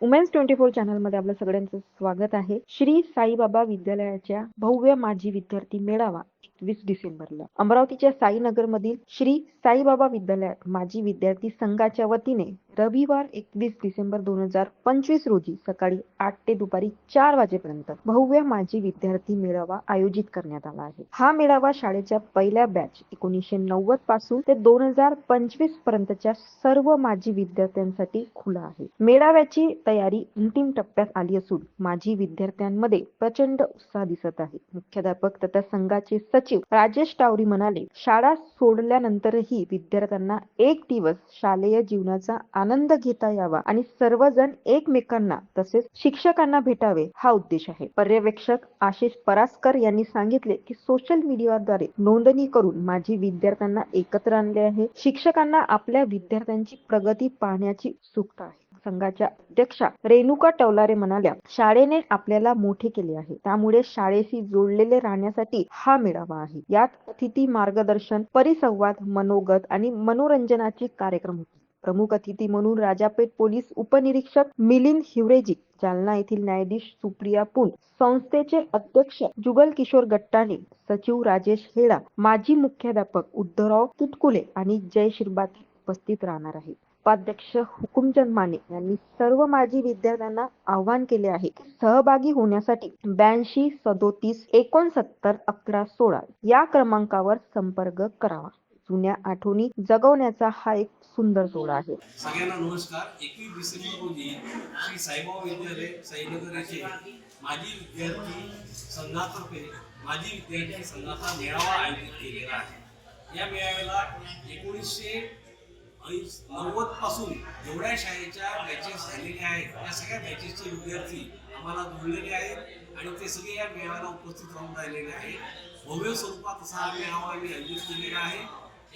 Women's 24 चॅनलमध्ये आपलं सगळ्यांचं स्वागत आहे. श्री साईबाबा विद्यालयाच्या भव्य माजी विद्यार्थी मेळावा 21 डिसेंबरला अमरावतीच्या साईनगरमधील श्री साईबाबा विद्यालयात माजी विद्यार्थी संघाच्या वतीने रविवार 21 डिसेंबर 2025 रोजी सकाळी 8 ते दुपारी 4 वाजेपर्यंत भव्य माजी विद्यार्थी मेळावा आयोजित करण्यात आला आहे. हा मेळावा शाळेच्या पहिल्या बॅच 1990 पासून ते 2025 पर्यंतच्या सर्व माजी विद्यार्थ्यांसाठी खुला आहे. मेळाव्याची तयारी अंतिम टप्प्यात आली असून माजी विद्यार्थ्यांमध्ये प्रचंड उत्साह दिसत आहे. मुख्याध्यापक तथा संघाचे सचिव राजेश टावरी म्हणाले, शाळा सोडल्यानंतरही विद्यार्थ्यांना एक दिवस शालेय जीवनाचा आनंद घेता यावा आणि सर्वजण एकमेकांना तसेच शिक्षकांना भेटावे हा उद्देश आहे. पर्यवेक्षक आशिष परासकर यांनी सांगितले की सोशल मीडियाद्वारे नोंदणी करून माजी विद्यार्थ्यांना एकत्र आणले आहे. शिक्षकांना आपल्या विद्यार्थ्यांची प्रगती पाहण्याची उत्सुकता आहे. संघाच्या अध्यक्षा रेणुका टवलारे म्हणाल्या, शाळेने आपल्याला मोठे केले आहे, त्यामुळे शाळेशी जोडलेले राहण्यासाठी हा मेळावा आहे. यात अतिथी मार्गदर्शन, परिसंवाद, मनोगत आणि मनोरंजनाचे कार्यक्रम होते. प्रमुख अतिथी म्हणून राजापेठ पोलीस उपनिरीक्षक मिलिंद हिवरेजी, जालना येथील न्यायाधीश सुप्रिया पुन, संस्थेचे अध्यक्ष जुगल किशोर गट्टाणे, सचिव राजेश हेडा, माजी मुख्याध्यापक उद्धवराव तुटकुले आणि जय शिरबाती उपस्थित राहणार आहेत. उपाध्यक्ष हुकुमचंद माने यांनी सर्व माजी विद्यार्थ्यांना आवाहन केले आहे की सहभागी होण्यासाठी 82 37 69 11 16 या क्रमांकावर संपर्क करावा. जुन्या आठवणी जगवण्याचा हा एक सुंदर सोहळा आहे. सगळ्यांना नमस्कार. 21 डिसेंबर रोजी श्री साईबाबा विद्यालय साईनगर येथे माजी विद्यार्थी संघातर्फे माजी विद्यार्थी संघाचा मेळावा आयोजित केलेला आहे. या मेळाव्याला 1990 पासून जेवढ्या शाळेच्या बॅचेस झालेल्या आहेत त्या सगळ्या बॅचेसचे विद्यार्थी आम्हाला जोडलेले आहेत आणि ते सगळे या मेळाव्याला उपस्थित राहून राहिलेले आहेत. भव्य स्वरूपात असा हा मेळावा आम्ही आयोजित केलेला आहे.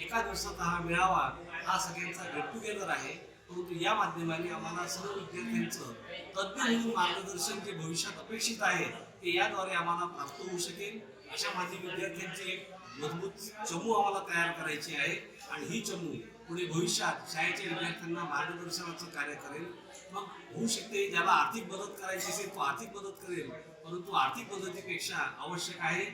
एका दिवसाचा हा मेळावा हा सगळ्यांचा गेट टुगेदर आहे. परंतु या माध्यमाने आम्हाला सर्व विद्यार्थ्यांचं तज्ज्ञ म्हणून मार्गदर्शन जे भविष्यात अपेक्षित आहे ते याद्वारे आम्हाला प्राप्त होऊ शकेल. अशा माजी विद्यार्थ्यांची एक मजबूत चमू आम्हाला तयार करायची आहे आणि ही चमू पुढे भविष्यात शाळेच्या विद्यार्थ्यांना मार्गदर्शनाचं कार्य करेल. मग होऊ शकते ज्याला आर्थिक मदत करायची असेल तो आर्थिक मदत करेल, परंतु आर्थिक मदतीपेक्षा आवश्यक आहे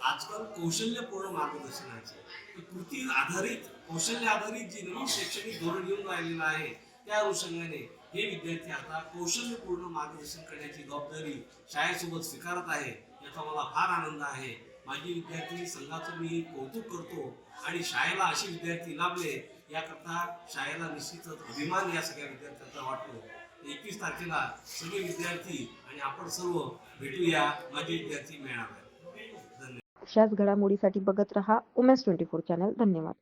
आजकाल कौशल्यपूर्ण मार्गदर्शनाचे. कृती आधारित कौशल्य आधारित जी नवीन शैक्षणिक धोरण येऊन राहिलेलं आहे त्या अनुषंगाने हे विद्यार्थी आता कौशल्यपूर्ण मार्गदर्शन करण्याची जबाबदारी शाळेसोबत स्वीकारत आहे. याचा मला फार आनंद आहे. माजी विद्यार्थी संघाचं मी कौतुक करतो आणि शाळेला असे विद्यार्थी लाभले याकरता शाळेला निश्चितच अभिमान या सगळ्या विद्यार्थ्यांचा वाटतो. 21 तारखेला सगळे विद्यार्थी आणि आपण सर्व भेटूया माजी विद्यार्थी मेळाव्यात. अशाच घडामोडीसाठी बघत रहा उमेन्स 24 चॅनल. धन्यवाद.